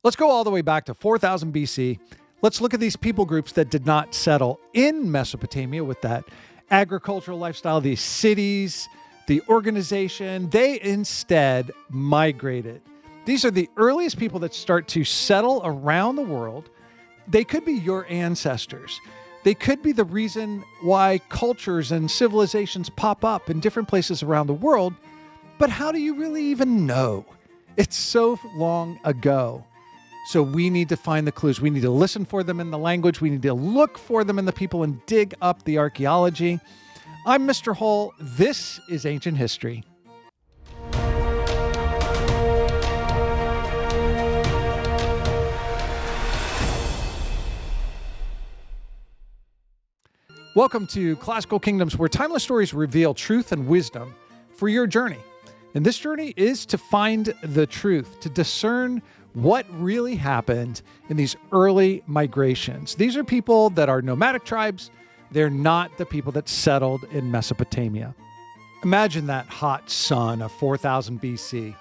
Let's go all the way back to 4000 BC. Let's look at these people groups that did not settle in Mesopotamia with that agricultural lifestyle, these cities, the organization. They instead migrated. These are the earliest people that start to settle around the world. They could be your ancestors. They could be the reason why cultures and civilizations pop up in different places around the world. But how do you really even know? It's so long ago. So we need to find the clues. We need to listen for them in the language. We need to look for them in the people and dig up the archaeology. I'm Mr. Hull. This is Ancient History. Welcome to Classical Kingdoms, where timeless stories reveal truth and wisdom for your journey. And this journey is to find the truth, to discern what really happened in these early migrations. These are people that are nomadic tribes. They're not the people that settled in Mesopotamia. Imagine that hot sun of 4000 BC.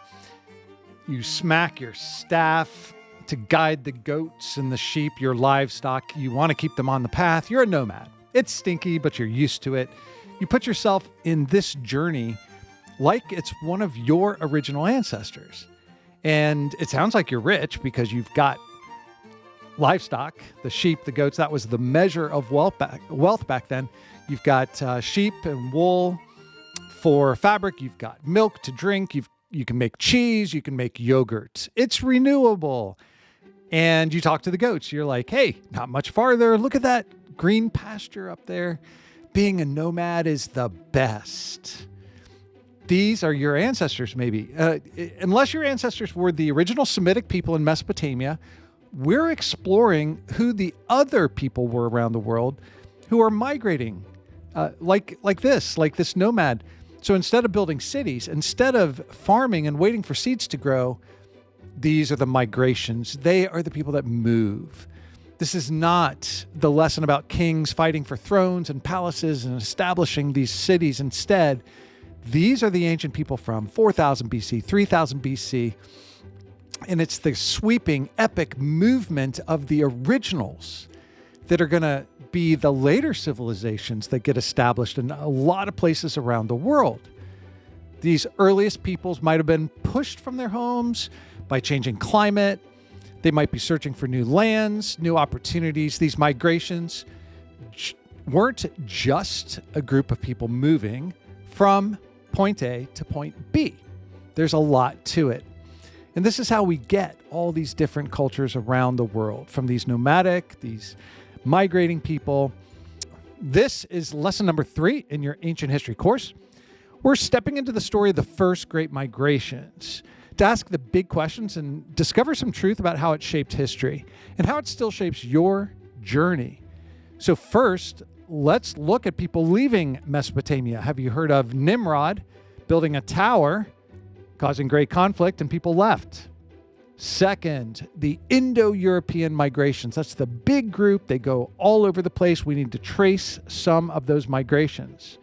You smack your staff to guide the goats and the sheep, your livestock. You want to keep them on the path. You're a nomad. It's stinky, but you're used to it. You put yourself in this journey like it's one of your original ancestors. And it sounds like you're rich because you've got livestock, the sheep, the goats. That was the measure of wealth back then. You've got sheep and wool for fabric. You've got milk to drink. You can make cheese. You can make yogurt. It's renewable. And you talk to the goats. You're like, hey, not much farther. Look at that green pasture up there. Being a nomad is the best. These are your ancestors, maybe. Unless your ancestors were the original Semitic people in Mesopotamia, we're exploring who the other people were around the world who are migrating like this nomad. So instead of building cities, instead of farming and waiting for seeds to grow, these are the migrations. They are the people that move. This is not the lesson about kings fighting for thrones and palaces and establishing these cities. Instead, these are the ancient people from 4000 BC, 3000 BC, and it's the sweeping, epic movement of the originals that are going to be the later civilizations that get established in a lot of places around the world. These earliest peoples might have been pushed from their homes by changing climate. They might be searching for new lands, new opportunities. These migrations weren't just a group of people moving from point A to point B. There's a lot to it. And this is how we get all these different cultures around the world, from these nomadic, these migrating people. This is lesson number 3 in your ancient history course. We're stepping into the story of the first great migrations to ask the big questions and discover some truth about how it shaped history and how it still shapes your journey. So first, let's look at people leaving Mesopotamia. Have you heard of Nimrod building a tower, causing great conflict, and people left? Second, the Indo-European migrations. That's the big group. They go all over the place. We need to trace some of those migrations.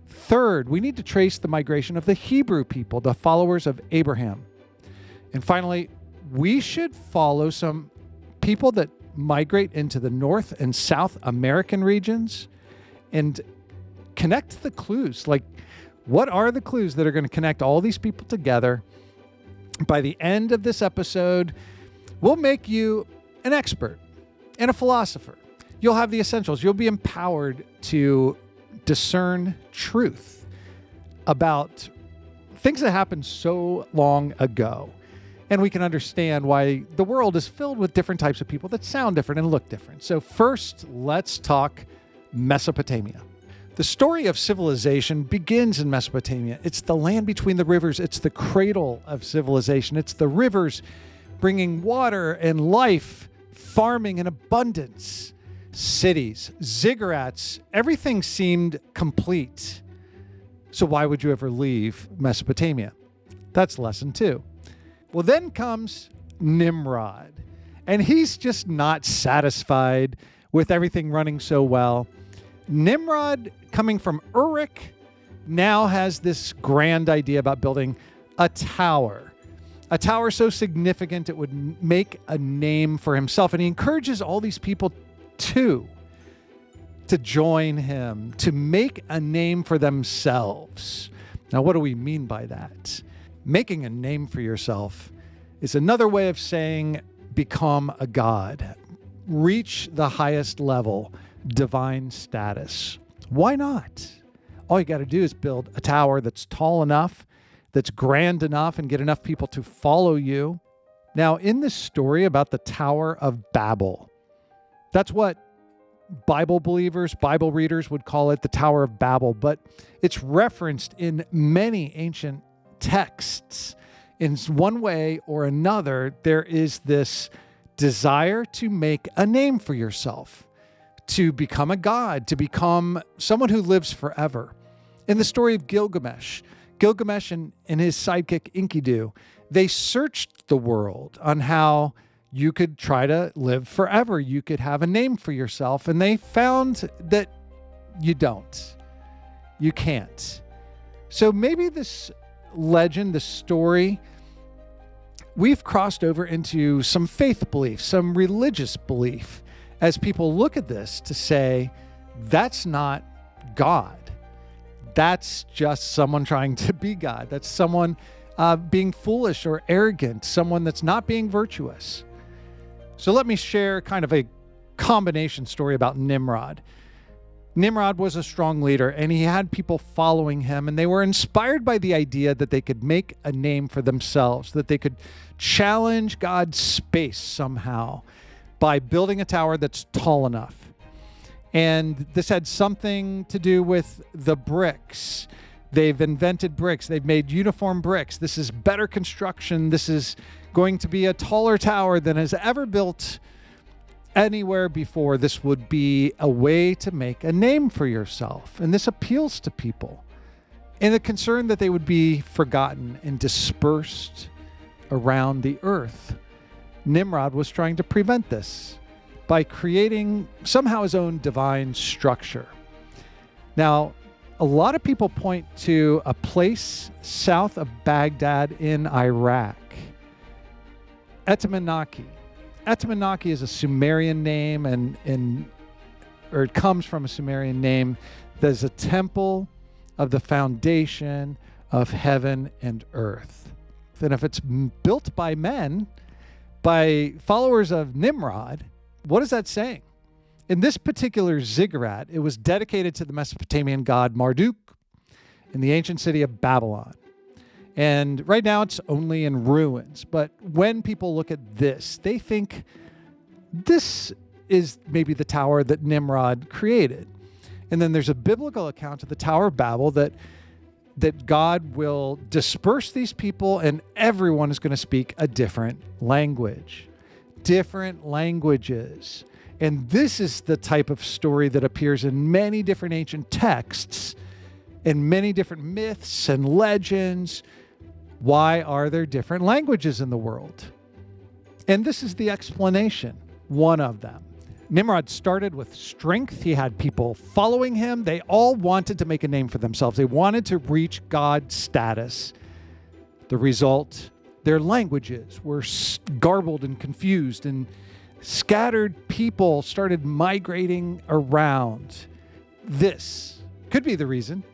Third, we need to trace the migration of the Hebrew people, the followers of Abraham. And finally, we should follow some people that migrate into the North and South American regions and connect the clues. Like, what are the clues that are going to connect all these people together? By the end of this episode, we'll make you an expert and a philosopher. You'll have the essentials. You'll be empowered to discern truth about things that happened so long ago. And we can understand why the world is filled with different types of people that sound different and look different. So first, let's talk Mesopotamia. The story of civilization begins in Mesopotamia. It's the land between the rivers. It's the cradle of civilization. It's the rivers bringing water and life, farming in abundance, cities, ziggurats. Everything seemed complete. So why would you ever leave Mesopotamia? That's lesson 2. Well, then comes Nimrod, and he's just not satisfied with everything running so well. Nimrod, coming from Uruk, now has this grand idea about building a tower. a tower so significant it would make a name for himself. And he encourages all these people to join him, to make a name for themselves. Now, what do we mean by that? Making a name for yourself is another way of saying become a god, reach the highest level, divine status. Why not? All you got to do is build a tower that's tall enough, that's grand enough, and get enough people to follow you. Now, in this story about the Tower of Babel, that's what Bible believers, Bible readers would call it, the Tower of Babel, but it's referenced in many ancient texts. In one way or another, there is this desire to make a name for yourself, to become a god, to become someone who lives forever. In the story of Gilgamesh and his sidekick Enkidu, they searched the world on how you could try to live forever. You could have a name for yourself. And they found that you don't. You can't. So maybe this legend, this story, we've crossed over into some faith belief, some religious belief, as people look at this to say, that's not God. That's just someone trying to be God. That's someone being foolish or arrogant, someone that's not being virtuous. So let me share kind of a combination story about Nimrod. Nimrod was a strong leader, and he had people following him, and they were inspired by the idea that they could make a name for themselves, that they could challenge God's space somehow by building a tower that's tall enough. And this had something to do with the bricks. They've invented bricks. They've made uniform bricks. This is better construction. This is going to be a taller tower than has ever built anywhere before. This would be a way to make a name for yourself. And this appeals to people. And the concern that they would be forgotten and dispersed around the earth. Nimrod was trying to prevent this by creating somehow his own divine structure. Now, a lot of people point to a place south of Baghdad in Iraq, Etemenaki. Etemenaki is a Sumerian name, or it comes from a Sumerian name. There's a temple of the foundation of heaven and earth. And if it's built by men, by followers of Nimrod, what is that saying? In this particular ziggurat, it was dedicated to the Mesopotamian god Marduk in the ancient city of Babylon. And right now it's only in ruins. But when people look at this, they think this is maybe the tower that Nimrod created. And then there's a biblical account of the Tower of Babel that God will disperse these people and everyone is going to speak a different language. Different languages. And this is the type of story that appears in many different ancient texts and many different myths and legends. Why are there different languages in the world? And this is the explanation, one of them. Nimrod started with strength. He had people following him. They all wanted to make a name for themselves. They wanted to reach God's status. The result, their languages were garbled and confused, and scattered people started migrating around. This could be the reason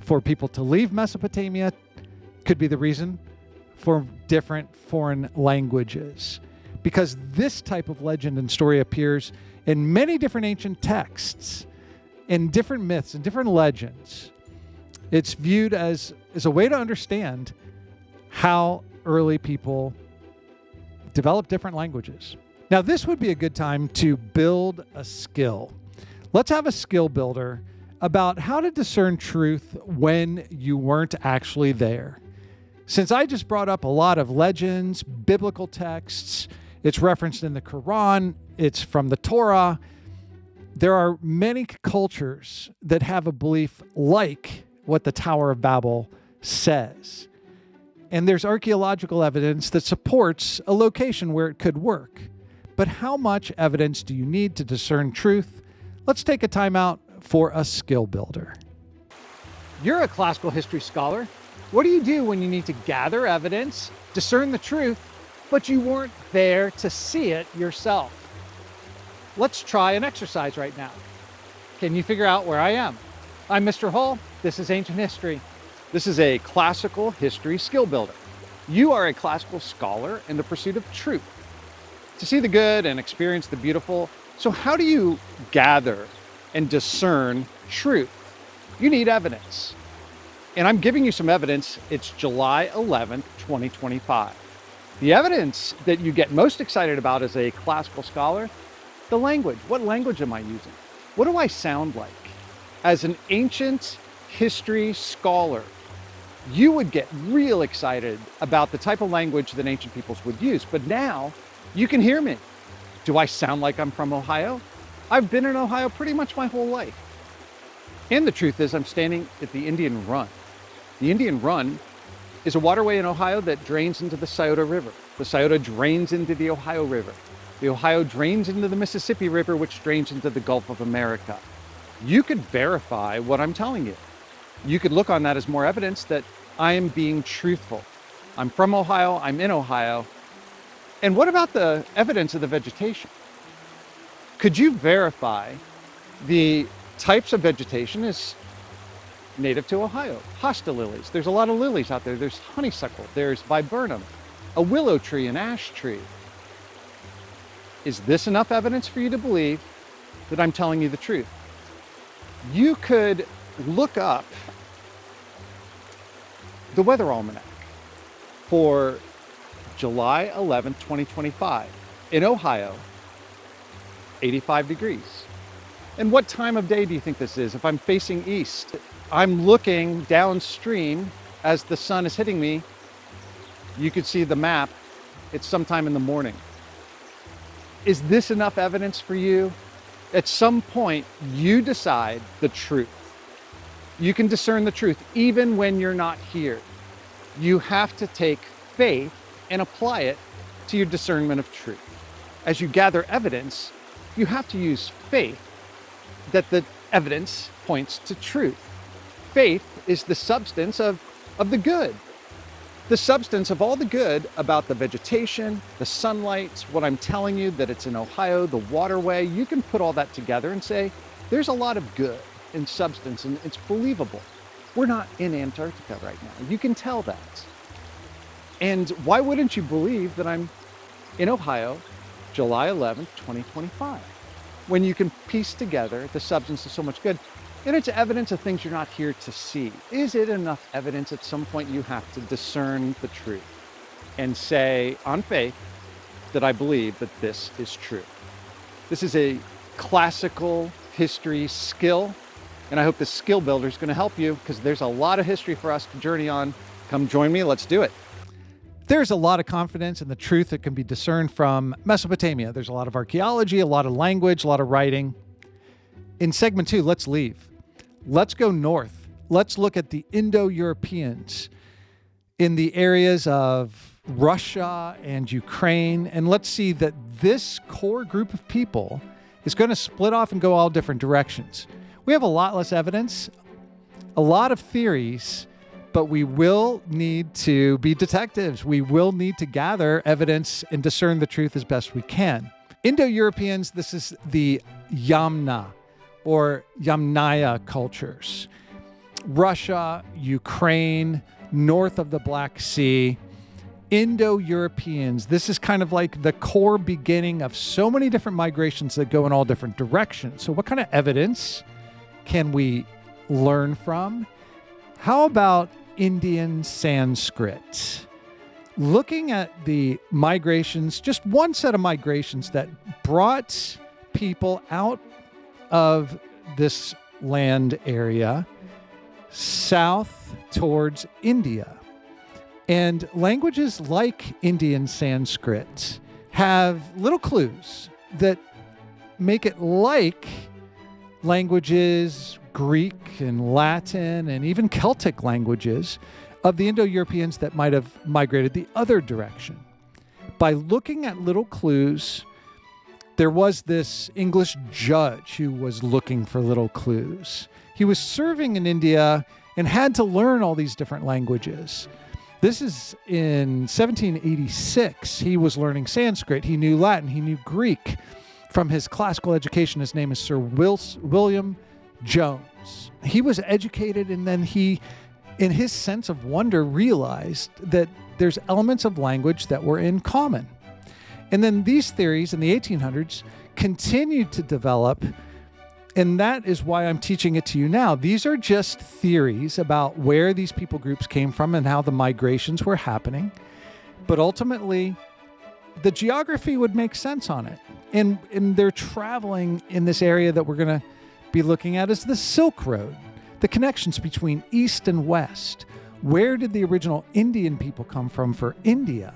for people to leave Mesopotamia, could be the reason for different foreign languages. Because this type of legend and story appears in many different ancient texts, in different myths and different legends. It's viewed as a way to understand how early people developed different languages. Now, this would be a good time to build a skill. Let's have a skill builder about how to discern truth when you weren't actually there. Since I just brought up a lot of legends, biblical texts, it's referenced in the Quran, it's from the Torah, there are many cultures that have a belief like what the Tower of Babel says. And there's archaeological evidence that supports a location where it could work. But how much evidence do you need to discern truth? Let's take a time out for a skill builder. You're a classical history scholar. What do you do when you need to gather evidence, discern the truth, but you weren't there to see it yourself. Let's try an exercise right now. Can you figure out where I am? I'm Mr. Hull. This is Ancient History. This is a classical history skill builder. You are a classical scholar in the pursuit of truth, to see the good and experience the beautiful. So how do you gather and discern truth? You need evidence. And I'm giving you some evidence. It's July 11th, 2025. The evidence that you get most excited about as a classical scholar, the language. What language am I using? What do I sound like? As an ancient history scholar, you would get real excited about the type of language that ancient peoples would use. But now you can hear me. Do I sound like I'm from Ohio? I've been in Ohio pretty much my whole life. And the truth is, I'm standing at the Indian Run. The Indian Run is a waterway in Ohio that drains into the Scioto River. The Scioto drains into the Ohio River. The Ohio drains into the Mississippi River, which drains into the Gulf of America. You could verify what I'm telling you. You could look on that as more evidence that I am being truthful. I'm from Ohio, I'm in Ohio. And what about the evidence of the vegetation? Could you verify the types of vegetation is native to Ohio? Hosta lilies. There's a lot of lilies out there. There's honeysuckle. There's viburnum, a willow tree, an ash tree. Is this enough evidence for you to believe that I'm telling you the truth? You could look up the weather almanac for July 11th, 2025. In Ohio, 85 degrees. And what time of day do you think this is? If I'm facing east, I'm looking downstream as the sun is hitting me. You could see the map. It's sometime in the morning. Is this enough evidence for you? At some point, you decide the truth. You can discern the truth even when you're not here. You have to take faith and apply it to your discernment of truth. As you gather evidence, you have to use faith that the evidence points to truth. Faith is the substance of the good. The substance of all the good about the vegetation, the sunlight, what I'm telling you that it's in Ohio, the waterway. You can put all that together and say, there's a lot of good in substance and it's believable. We're not in Antarctica right now. You can tell that. And why wouldn't you believe that I'm in Ohio, July 11th, 2025? When you can piece together the substance of so much good, and it's evidence of things you're not here to see. Is it enough evidence at some point you have to discern the truth and say on faith that I believe that this is true? This is a classical history skill, and I hope this skill builder is going to help you because there's a lot of history for us to journey on. Come join me. Let's do it. There's a lot of confidence in the truth that can be discerned from Mesopotamia. There's a lot of archaeology, a lot of language, a lot of writing. In segment 2, let's leave. Let's go north. Let's look at the Indo-Europeans in the areas of Russia and Ukraine. And let's see that this core group of people is going to split off and go all different directions. We have a lot less evidence, a lot of theories, but we will need to be detectives. We will need to gather evidence and discern the truth as best we can. Indo-Europeans, this is the Yamna or Yamnaya cultures. Russia, Ukraine, north of the Black Sea. Indo-Europeans, this is kind of like the core beginning of so many different migrations that go in all different directions. So what kind of evidence can we learn from? How about Indian Sanskrit? Looking at the migrations, just one set of migrations that brought people out of this land area south towards India. And languages like Indian Sanskrit have little clues that make it like languages, Greek and Latin and even Celtic languages of the Indo-Europeans that might have migrated the other direction. By looking at little clues, there was this English judge who was looking for little clues. He was serving in India and had to learn all these different languages. This is in 1786. He was learning Sanskrit. He knew Latin. He knew Greek from his classical education. His name is Sir William Jones. He was educated, and then he, in his sense of wonder, realized that there's elements of language that were in common. And then these theories in the 1800s continued to develop, and that is why I'm teaching it to you now. These are just theories about where these people groups came from and how the migrations were happening. But ultimately, the geography would make sense on it. And they're traveling in this area that we're going to be looking at is the Silk Road, the connections between East and West. Where did the original Indian people come from for India?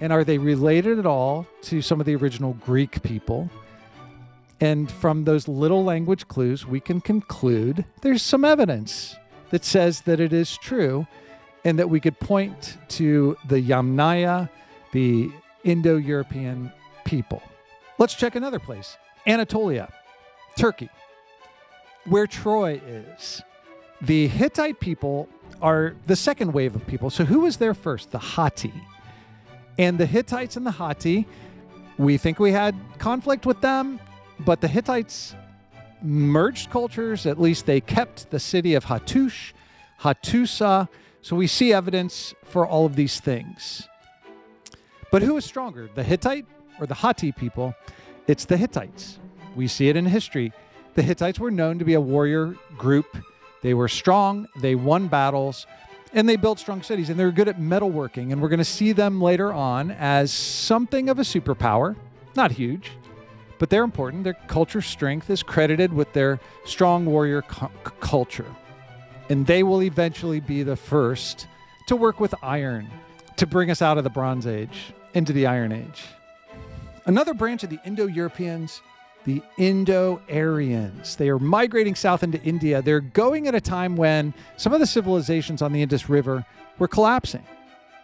And are they related at all to some of the original Greek people? And from those little language clues, we can conclude there's some evidence that says that it is true, and that we could point to the Yamnaya, the Indo-European people. Let's check another place, Anatolia, Turkey, where Troy is. The Hittite people are the second wave of people. So who was there first? The Hatti. And the Hittites and the Hatti, we think we had conflict with them, but the Hittites merged cultures. At least they kept the city of Hattush, Hattusa. So we see evidence for all of these things. But who is stronger, the Hittite or the Hatti people? It's the Hittites. We see it in history. The Hittites were known to be a warrior group. They were strong, they won battles, and they built strong cities, and they were good at metalworking. And we're going to see them later on as something of a superpower. Not huge, but they're important. Their culture strength is credited with their strong warrior culture. And they will eventually be the first to work with iron to bring us out of the Bronze Age into the Iron Age. Another branch of the Indo-Europeans, the Indo-Aryans. They are migrating south into India. They're going at a time when some of the civilizations on the Indus River were collapsing.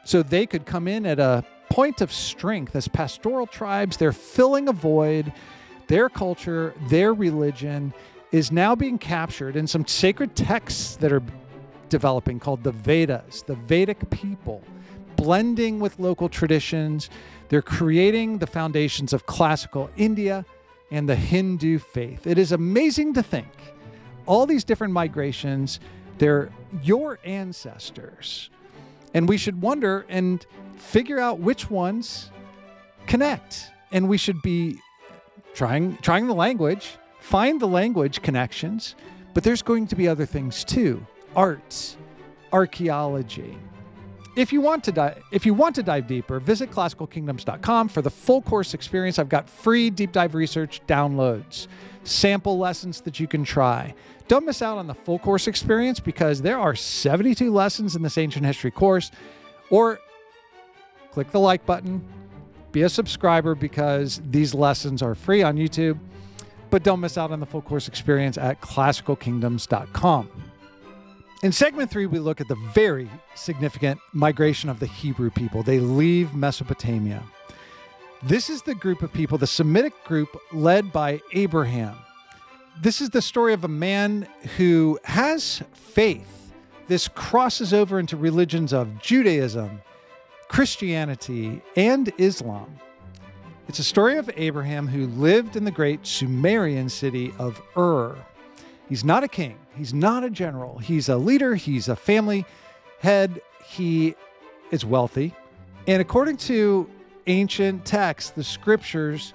So they could come in at a point of strength as pastoral tribes. They're filling a void. Their culture, their religion is now being captured in some sacred texts that are developing called the Vedas, the Vedic people, blending with local traditions. They're creating the foundations of classical India and the Hindu faith. It is amazing to think all these different migrations, they're your ancestors. And we should wonder and figure out which ones connect. And we should be trying the language, find the language connections, but there's going to be other things too. Art, archaeology. If you want to dive deeper, visit classicalkingdoms.com for the full course experience. I've got free deep dive research downloads, sample lessons that you can try. Don't miss out on the full course experience because there are 72 lessons in this ancient history course. Or click the like button, be a subscriber because these lessons are free on YouTube. But don't miss out on the full course experience at classicalkingdoms.com. In segment 3, we look at the very significant migration of the Hebrew people. They leave Mesopotamia. This is the group of people, the Semitic group led by Abraham. This is the story of a man who has faith. This crosses over into religions of Judaism, Christianity, and Islam. It's a story of Abraham who lived in the great Sumerian city of Ur. He's not a king. He's not a general. He's a leader. He's a family head. He is wealthy. And according to ancient texts, the scriptures,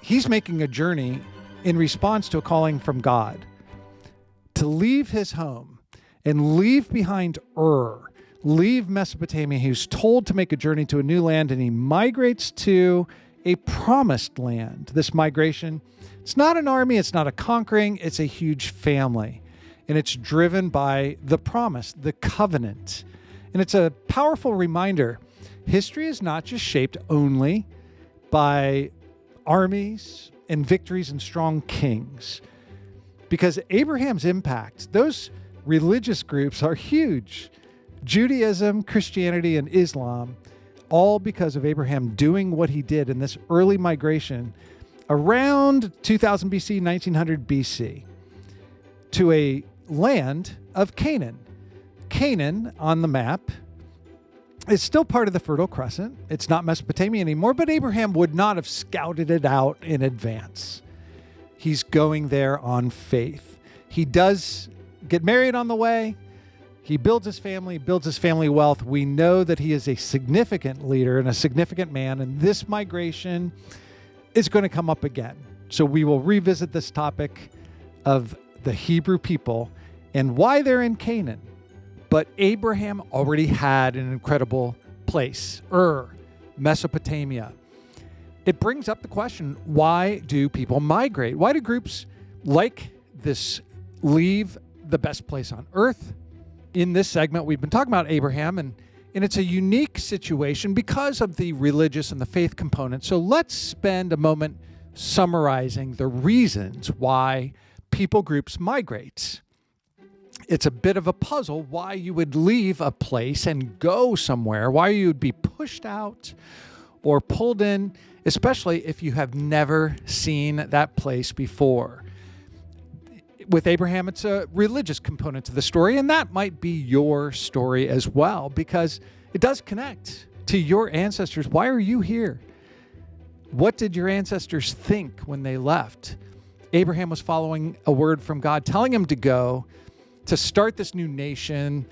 he's making a journey in response to a calling from God to leave his home and leave behind Ur, leave Mesopotamia. He's told to make a journey to a new land, and he migrates to a promised land. This migration, it's not an army, it's not a conquering, it's a huge family. And it's driven by the promise, the covenant. And it's a powerful reminder. History is not just shaped only by armies and victories and strong kings. Because Abraham's impact, those religious groups are huge. Judaism, Christianity, and Islam, all because of Abraham doing what he did in this early migration around 2000 BC, 1900 BC, to a land of Canaan. Canaan on the map It's still part of the Fertile Crescent. It's not Mesopotamia anymore, but Abraham would not have scouted it out in advance. He's going there on faith. He does get married on the way. He builds his family wealth. We know that he is a significant leader and a significant man, and this migration is going to come up again. So we will revisit this topic of the Hebrew people and why they're in Canaan. But Abraham already had an incredible place, Mesopotamia. It brings up the question, why do people migrate? Why do groups like this leave the best place on earth? In this segment, we've been talking about Abraham, and it's a unique situation because of the religious and the faith component. So let's spend a moment summarizing the reasons why people groups migrate. It's a bit of a puzzle why you would leave a place and go somewhere, why you would be pushed out or pulled in, especially if you have never seen that place before. With Abraham, it's a religious component to the story, and that might be your story as well, because it does connect to your ancestors. Why are you here? What did your ancestors think when they left? Abraham was following a word from God, telling him to go to start this new nation.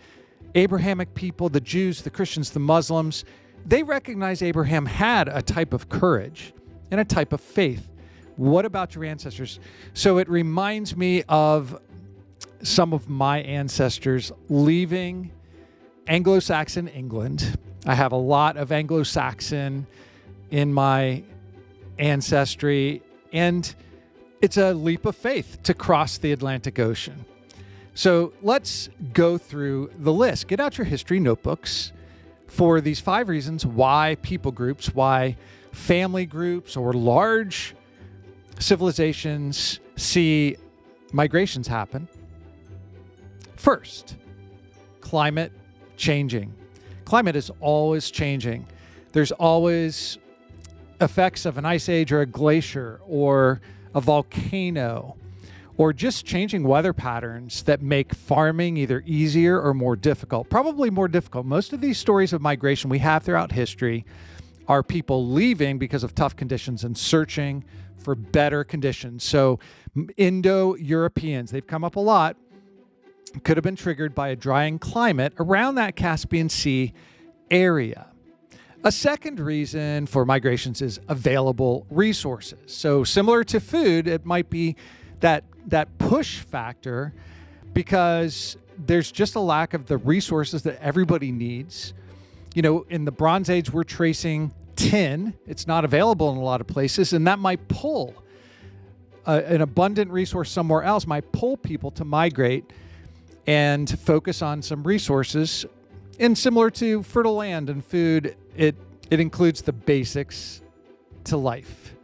Abrahamic people, the Jews, the Christians, the Muslims, they recognize Abraham had a type of courage and a type of faith. What about your ancestors? So it reminds me of some of my ancestors leaving Anglo-Saxon England. I have a lot of Anglo-Saxon in my ancestry, and it's a leap of faith to cross the Atlantic Ocean. So let's go through the list. Get out your history notebooks for these 5 reasons why people groups, why family groups or large civilizations see migrations happen. First, climate changing. Climate is always changing. There's always effects of an ice age or a glacier or a volcano, or just changing weather patterns that make farming either easier or more difficult. Probably more difficult. Most of these stories of migration we have throughout history are people leaving because of tough conditions and searching for better conditions. So Indo-Europeans, they've come up a lot, could have been triggered by a drying climate around that Caspian Sea area. A second reason for migrations is available resources. So similar to food, it might be that push factor because there's just a lack of the resources that everybody needs. You know, in the Bronze Age, we're tracing tin. It's not available in a lot of places, and that might pull an abundant resource somewhere else, might pull people to migrate and focus on some resources. And similar to fertile land and food, it includes the basics to life.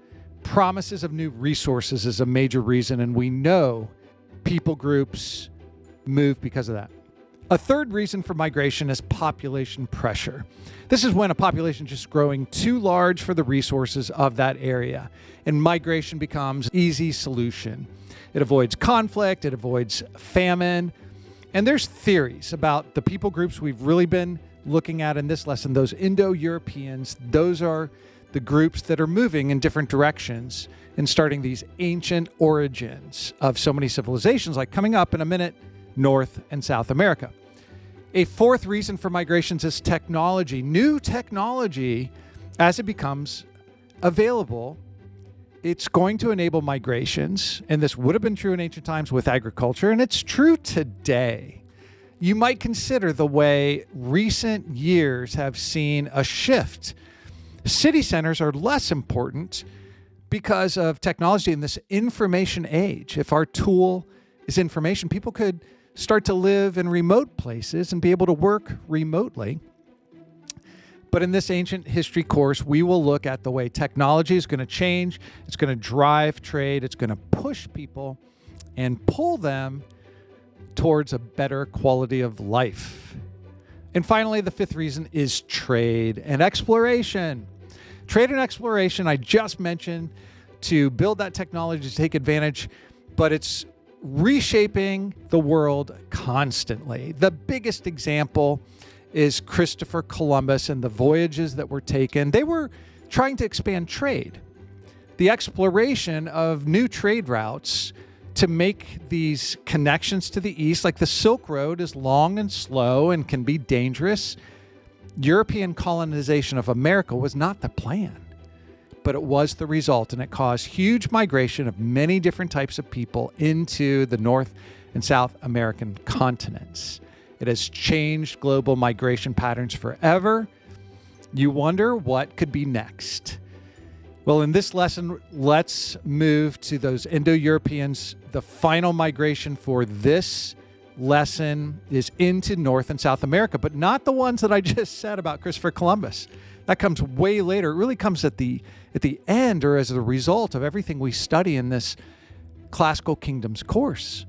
Promises of new resources is a major reason, and we know people groups move because of that. A third reason for migration is population pressure. This is when a population is just growing too large for the resources of that area, and migration becomes an easy solution. It avoids conflict, it avoids famine, and there's theories about the people groups we've really been looking at in this lesson, those Indo-Europeans. Those are the groups that are moving in different directions and starting these ancient origins of so many civilizations, like coming up in a minute, North and South America. A fourth reason for migrations is technology. New technology, as it becomes available, it's going to enable migrations, and this would have been true in ancient times with agriculture, and it's true today. You might consider the way recent years have seen a shift. City centers are less important because of technology in this information age. If our tool is information, people could start to live in remote places and be able to work remotely. But in this ancient history course, we will look at the way technology is going to change. It's going to drive trade. It's going to push people and pull them towards a better quality of life. And finally, the fifth reason is trade and exploration. Trade and exploration, I just mentioned, to build that technology to take advantage, but it's reshaping the world constantly. The biggest example is Christopher Columbus and the voyages that were taken. They were trying to expand trade, the exploration of new trade routes to make these connections to the east. Like the Silk Road is long and slow and can be dangerous. European colonization of America was not the plan, but it was the result, and it caused huge migration of many different types of people into the North and South American continents. It has changed global migration patterns forever. You wonder what could be next. Well, in this lesson, let's move to those Indo-Europeans. The final migration for this lesson is into North and South America, but not the ones that I just said about Christopher Columbus. That comes way later. It really comes at the end, or as a result of everything we study in this Classical Kingdoms course.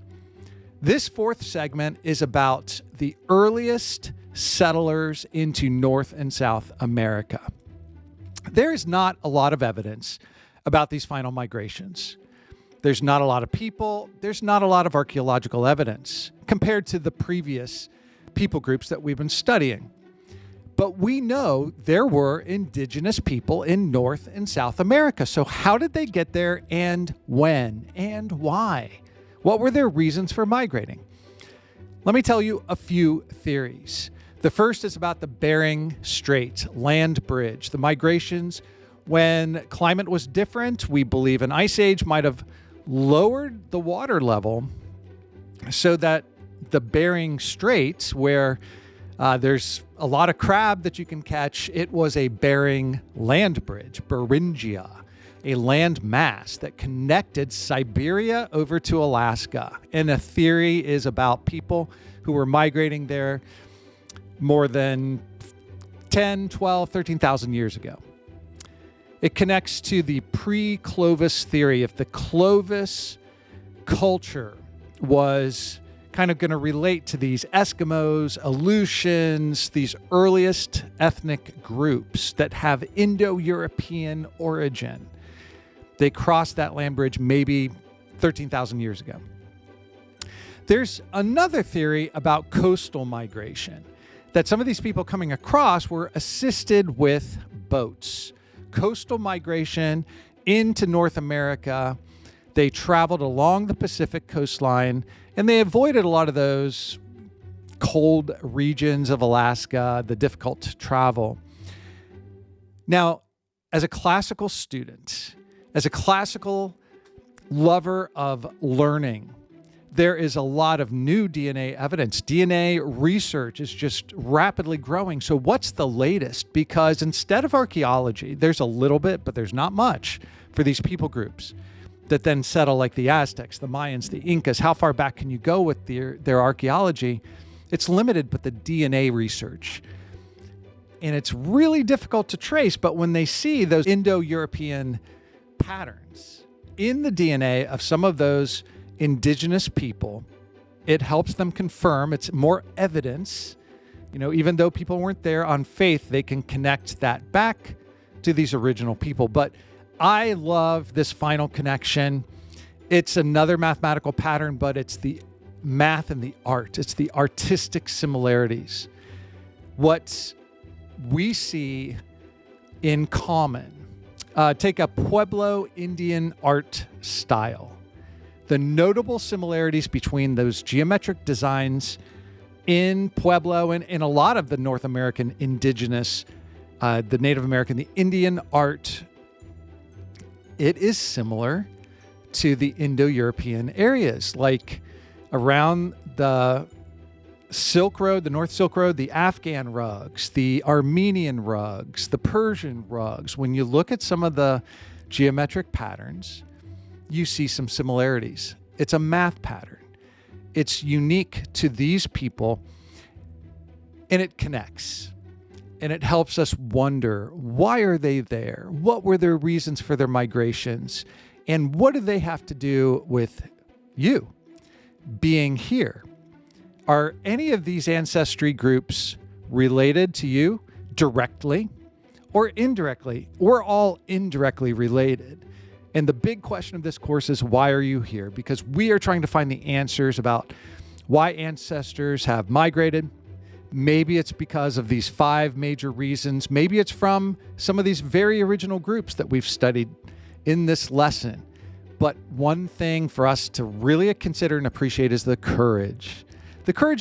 This fourth segment is about the earliest settlers into North and South America. There is not a lot of evidence about these final migrations. There's not a lot of people. There's not a lot of archaeological evidence compared to the previous people groups that we've been studying. But we know there were indigenous people in North and South America. So how did they get there, and when and why? What were their reasons for migrating? Let me tell you a few theories. The first is about the Bering Strait land bridge. The migrations, when climate was different, we believe an ice age might have lowered the water level so that the Bering Strait, where there's a lot of crab that you can catch, it was a Bering land bridge, Beringia, a land mass that connected Siberia over to Alaska. And a theory is about people who were migrating there more than 10, 12, 13,000 years ago. It connects to the pre-Clovis theory. If the Clovis culture was kind of going to relate to these Eskimos, Aleutians, these earliest ethnic groups that have Indo-European origin, they crossed that land bridge maybe 13,000 years ago. There's another theory about coastal migration, that some of these people coming across were assisted with boats. Coastal migration into North America. They traveled along the Pacific coastline, and they avoided a lot of those cold regions of Alaska, the difficult to travel. Now, as a classical student, as a classical lover of learning, there is a lot of new DNA evidence. DNA research is just rapidly growing. So what's the latest? Because instead of archaeology, there's a little bit, but there's not much for these people groups that then settle, like the Aztecs, the Mayans, the Incas. How far back can you go with their archaeology? It's limited, but the DNA research. And it's really difficult to trace, but when they see those Indo-European patterns in the DNA of some of those indigenous people, it helps them confirm. It's more evidence. Even though people weren't there on faith, they can connect that back to these original people. But I love this final connection. It's another mathematical pattern, but it's the math and the art. It's the artistic similarities. What we see in common. Take a Pueblo Indian art style. The notable similarities between those geometric designs in Pueblo and in a lot of the North American indigenous, the Native American, the Indian art, it is similar to the Indo-European areas, like around the Silk Road, the North Silk Road, the Afghan rugs, the Armenian rugs, the Persian rugs. When you look at some of the geometric patterns, you see some similarities. It's a math pattern. It's unique to these people, and it connects. And it helps us wonder, why are they there? What were their reasons for their migrations? And what do they have to do with you being here? Are any of these ancestry groups related to you directly or indirectly, or all indirectly related? And the big question of this course is, why are you here? Because we are trying to find the answers about why ancestors have migrated, Maybe it's because of these 5 major reasons. Maybe it's from some of these very original groups that we've studied in this lesson. But one thing for us to really consider and appreciate is the courage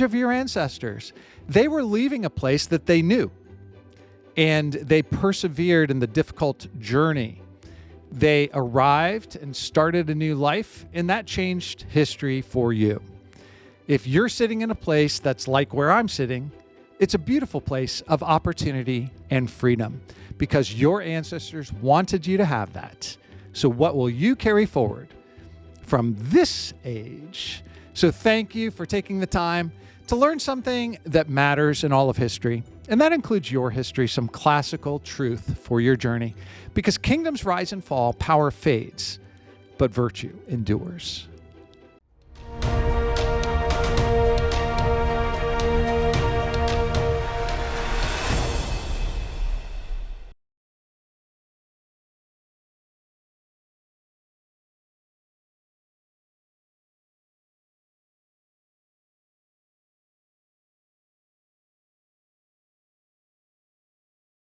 of your ancestors. They were leaving a place that they knew, and they persevered in the difficult journey. They arrived and started a new life, and that changed history for you. If you're sitting in a place that's like where I'm sitting, it's a beautiful place of opportunity and freedom because your ancestors wanted you to have that. So what will you carry forward from this age? So thank you for taking the time to learn something that matters in all of history. And that includes your history, some classical truth for your journey. Because kingdoms rise and fall, power fades, but virtue endures.